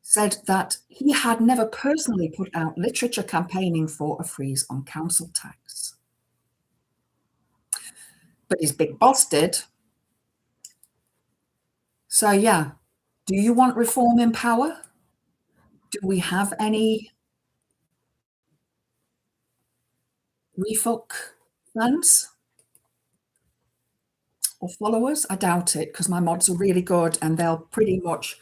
said that he had never personally put out literature campaigning for a freeze on council tax. But his big boss did. So yeah, do you want Reform in power? Do we have any refuck fans or followers? I doubt it, because my mods are really good and they'll pretty much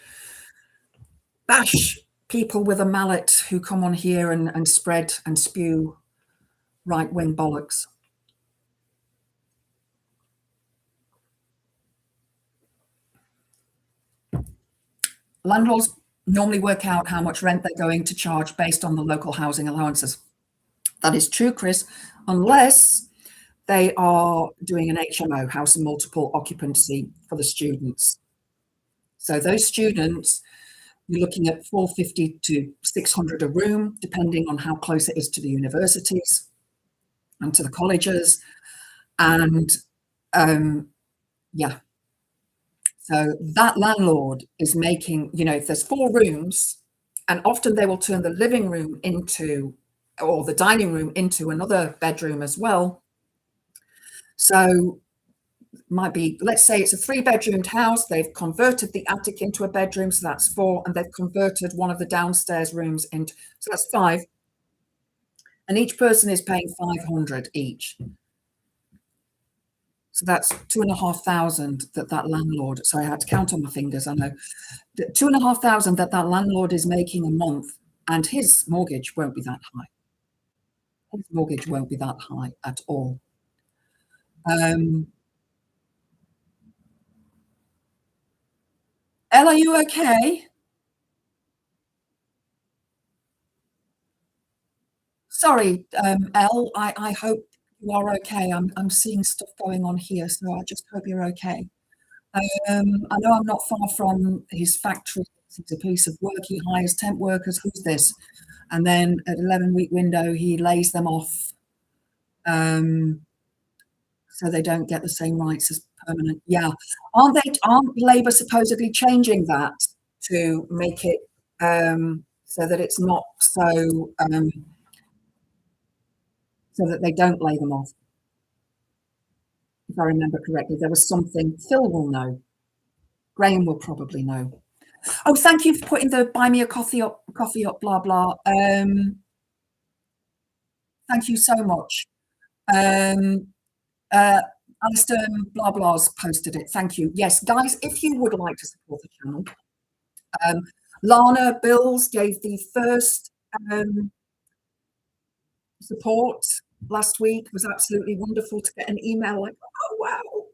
bash people with a mallet who come on here and spread and spew right-wing bollocks. Landlords normally work out how much rent they're going to charge based on the local housing allowances. That is true, Chris, unless they are doing an HMO, house and multiple occupancy, for the students. So those students, you're looking at 450 to 600 a room, depending on how close it is to the universities and to the colleges. And yeah, so that landlord is making, if there's 4 rooms, and often they will turn the living room into, or the dining room into another bedroom as well. So might be, let's say it's a 3-bedroomed house, they've converted the attic into a bedroom, so that's 4, and they've converted one of the downstairs rooms into, so that's 5, and each person is paying 500 each. So that's 2,500 that landlord, sorry, I had to count on my fingers, I know, 2,500 that landlord is making a month, and his mortgage won't be that high. His mortgage won't be that high at all. Elle, are you okay? Sorry, Elle, I hope you are okay. I'm seeing stuff going on here, so I just hope you're okay. I know I'm not far from his factory. It's a piece of work. He hires temp workers. Who's this? And then at 11-week window, he lays them off, so they don't get the same rights as permanent. Yeah, aren't Labour supposedly changing that to make it so that it's not so that they don't lay them off? If I remember correctly, there was something. Phil will know. Graham will probably know. Oh, thank you for putting the buy me a coffee up, blah blah. Thank you so much. Alistair blah blah's posted it. Thank you. Yes, guys, if you would like to support the channel, Lana Bills gave the first support last week. It was absolutely wonderful to get an email like, oh, wow.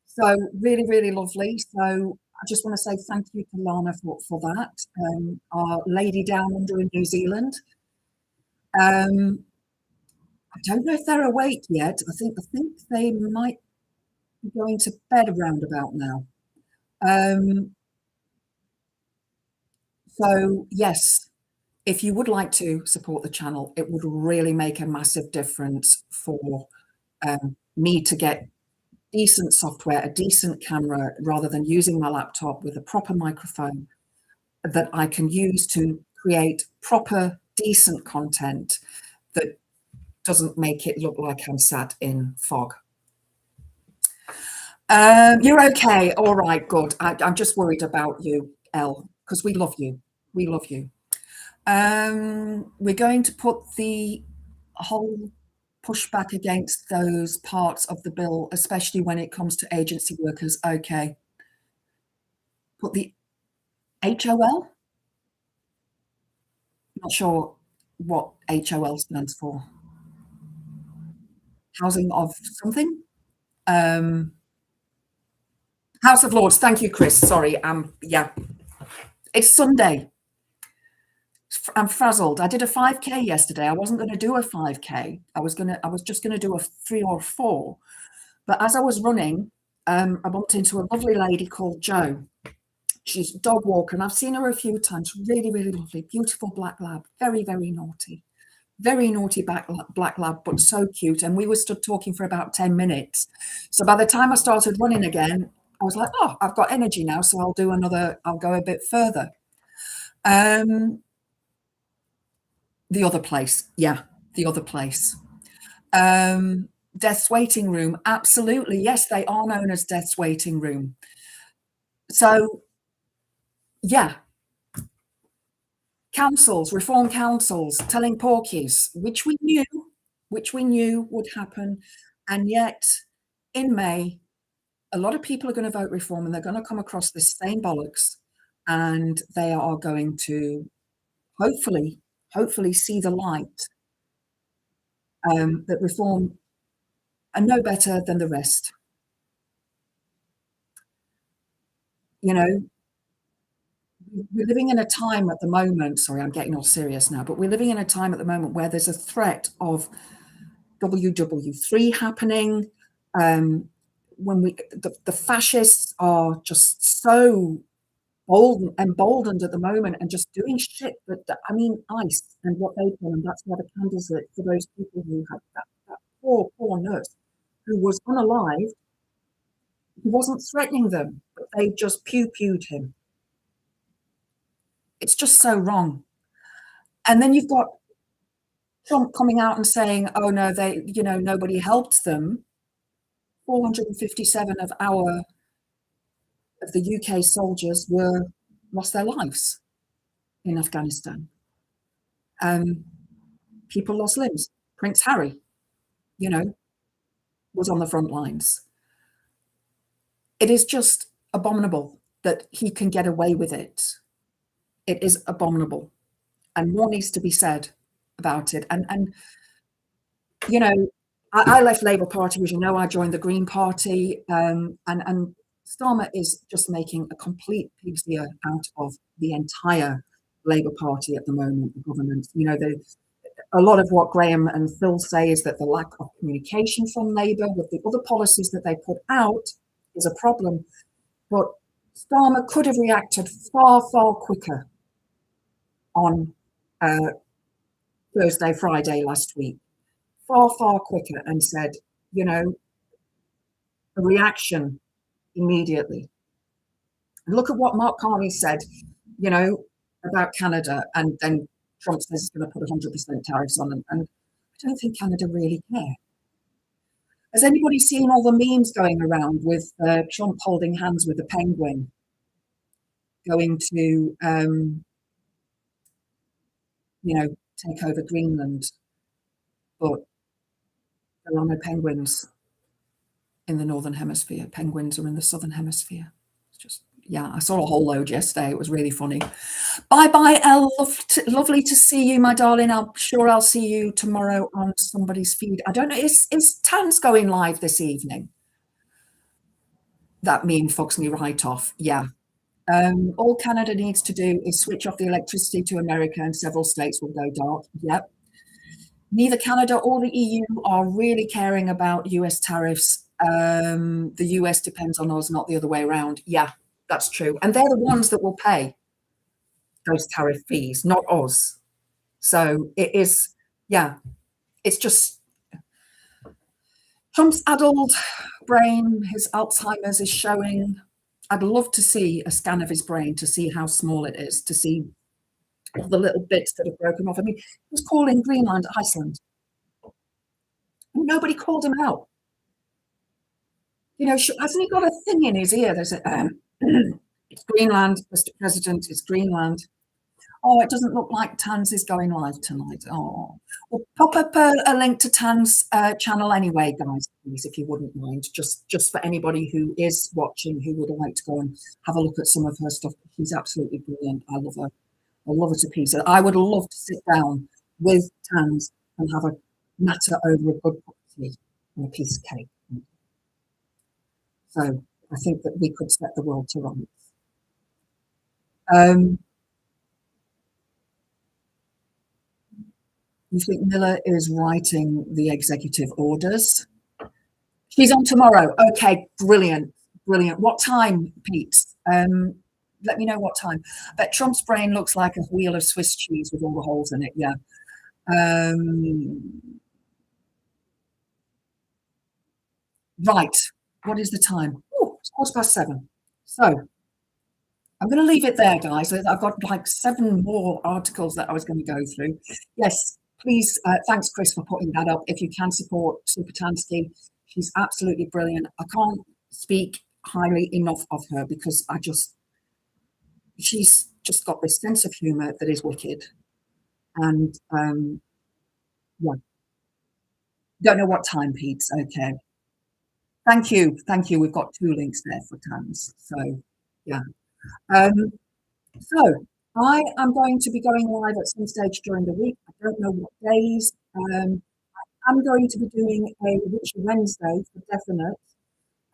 So really, really lovely. So I just want to say thank you to Lana for that. Our lady down under in New Zealand. Um, I don't know if they're awake yet. I think they might be going to bed around about now. Um, so yes, if you would like to support the channel, it would really make a massive difference for me to get decent software, a decent camera, rather than using my laptop with a proper microphone that I can use to create proper, decent content that doesn't make it look like I'm sat in fog. You're okay. All right, good. I'm just worried about you, Elle, because we love you. We love you. We're going to put the whole pushback against those parts of the bill, especially when it comes to agency workers. Okay. Put the HOL? Not sure what HOL stands for. Housing of something? Um, House of Lords. Thank you, Chris. Sorry. Yeah. It's Sunday. I'm frazzled. I did a 5K yesterday. I wasn't going to do a 5K. I was just going to do a 3 or 4. But as I was running, I bumped into a lovely lady called Jo. She's a dog walker, and I've seen her a few times. Really, really lovely, beautiful black lab. Very, very naughty. Very naughty black lab, but so cute. And we were stood talking for about 10 minutes. So by the time I started running again, I was like, oh, I've got energy now, so I'll go a bit further. The other place. Yeah, the other place. Death's waiting room. Absolutely. Yes, they are known as Death's waiting room. So, yeah. Councils, reform councils, telling porkies, which we knew would happen. And yet, in May, a lot of people are going to vote reform, and they're going to come across this same bollocks, and they are going to hopefully see the light, that reform are no better than the rest. You know, we're living in a time at the moment, sorry, I'm getting all serious now, but we're living in a time at the moment where there's a threat of WW3 happening. When the fascists are just so emboldened at the moment and just doing shit that I mean, ICE and what they've done, and that's why the candles lit for those people who had that poor nurse who was unalive. He wasn't threatening them, but they just pew-pewed him. It's just so wrong. And then you've got Trump coming out and saying, oh no, nobody helped them. 457 of the UK soldiers lost their lives in Afghanistan. People lost limbs. Prince Harry, was on the front lines. It is just abominable that he can get away with it. It is abominable. And more needs to be said about it. And I left Labour Party, as you know. I joined the Green Party, and Starmer is just making a complete pig's ear out of the entire Labour Party at the moment, the government. A lot of what Graham and Phil say is that the lack of communication from Labour with the other policies that they put out is a problem. But Starmer could have reacted far, far quicker on Thursday, Friday last week. Far, far quicker, and said, a reaction immediately. Look at what Mark Carney said, about Canada, and then Trump says he's going to put 100% tariffs on them. And I don't think Canada really care. Has anybody seen all the memes going around with Trump holding hands with the penguin going to, take over Greenland? But there are no penguins in the Northern Hemisphere. Penguins are in the Southern Hemisphere. It's just, Yeah, I saw a whole load yesterday. It was really funny. Bye bye, Elle. Lovely to see you, my darling. I'm sure I'll see you tomorrow on somebody's feed. I don't know. Is Tans going live this evening? That mean fucks me right off. Yeah. All Canada needs to do is switch off the electricity to America and several states will go dark. Yep. Neither Canada or the EU are really caring about US tariffs. The US depends on us, not the other way around. Yeah, that's true. And they're the ones that will pay those tariff fees, not us. So it is, yeah, it's just Trump's adult brain, his Alzheimer's is showing. I'd love to see a scan of his brain to see how small it is, to see all the little bits that have broken off. I mean, he was calling Greenland Iceland. And nobody called him out. You know, hasn't he got a thing in his ear? There's a, it's Greenland, Mr. President, it's Greenland. Oh, it doesn't look like Tans is going live tonight. Oh, well, pop up a link to Tan's channel anyway, guys, please, if you wouldn't mind. Just for anybody who is watching, who would like to go and have a look at some of her stuff. She's absolutely brilliant. I love her. I love her to pieces. I would love to sit down with Tans and have a natter over a good cup of tea and a piece of cake. So I think that we could set the world to rights. You think Miller is writing the executive orders? She's on tomorrow. Okay, brilliant, brilliant. What time, Pete? Let me know what time. But Trump's brain looks like a wheel of Swiss cheese with all the holes in it. Yeah. Right. What is the time? Oh, it's 7:15. So I'm going to leave it there, guys. I've got like 7 more articles that I was going to go through. Yes, please. Thanks, Chris, for putting that up. If you can support Super Tansky, she's absolutely brilliant. I can't speak highly enough of her because she's just got this sense of humor that is wicked. And yeah, don't know what time, Pete. Okay. Thank you. Thank you. We've got 2 links there for Tans. So yeah. So I am going to be going live at some stage during the week. I don't know what days. I'm going to be doing a Witchy Wednesday for definite.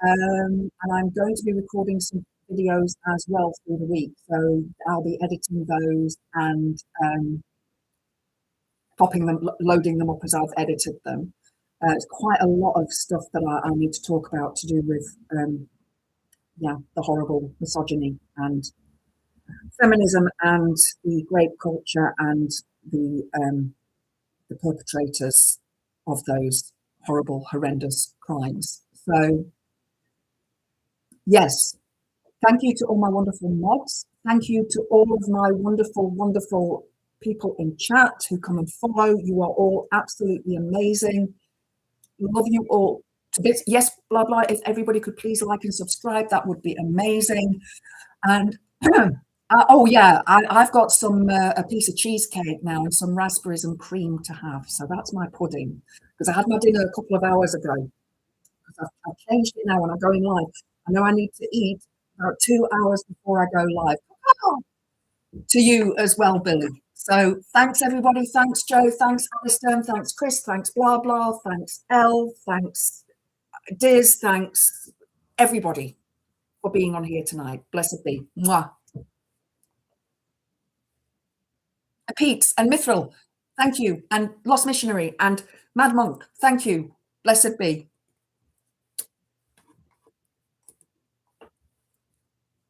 And I'm going to be recording some videos as well through the week. So I'll be editing those and loading them up as I've edited them. It's quite a lot of stuff that I need to talk about to do with, the horrible misogyny and feminism and the rape culture and the perpetrators of those horrible, horrendous crimes. So, yes, thank you to all my wonderful mods. Thank you to all of my wonderful, wonderful people in chat who come and follow. You are all absolutely amazing. Love you all to bits. Yes, blah, blah. If everybody could please like and subscribe, that would be amazing. And oh yeah, I've got a piece of cheesecake now and some raspberries and cream to have. So that's my pudding because I had my dinner a couple of hours ago. I've changed it now when I'm going live. I know I need to eat about 2 hours before I go live. To you as well, Billy. So thanks everybody. Thanks Joe. Thanks Alistair. Thanks Chris. Thanks blah blah. Thanks Elle. Thanks Diz. Thanks everybody for being on here tonight. Blessed be. Mwah. Pete and Mithril, thank you. And Lost Missionary and Mad Monk, thank you. Blessed be.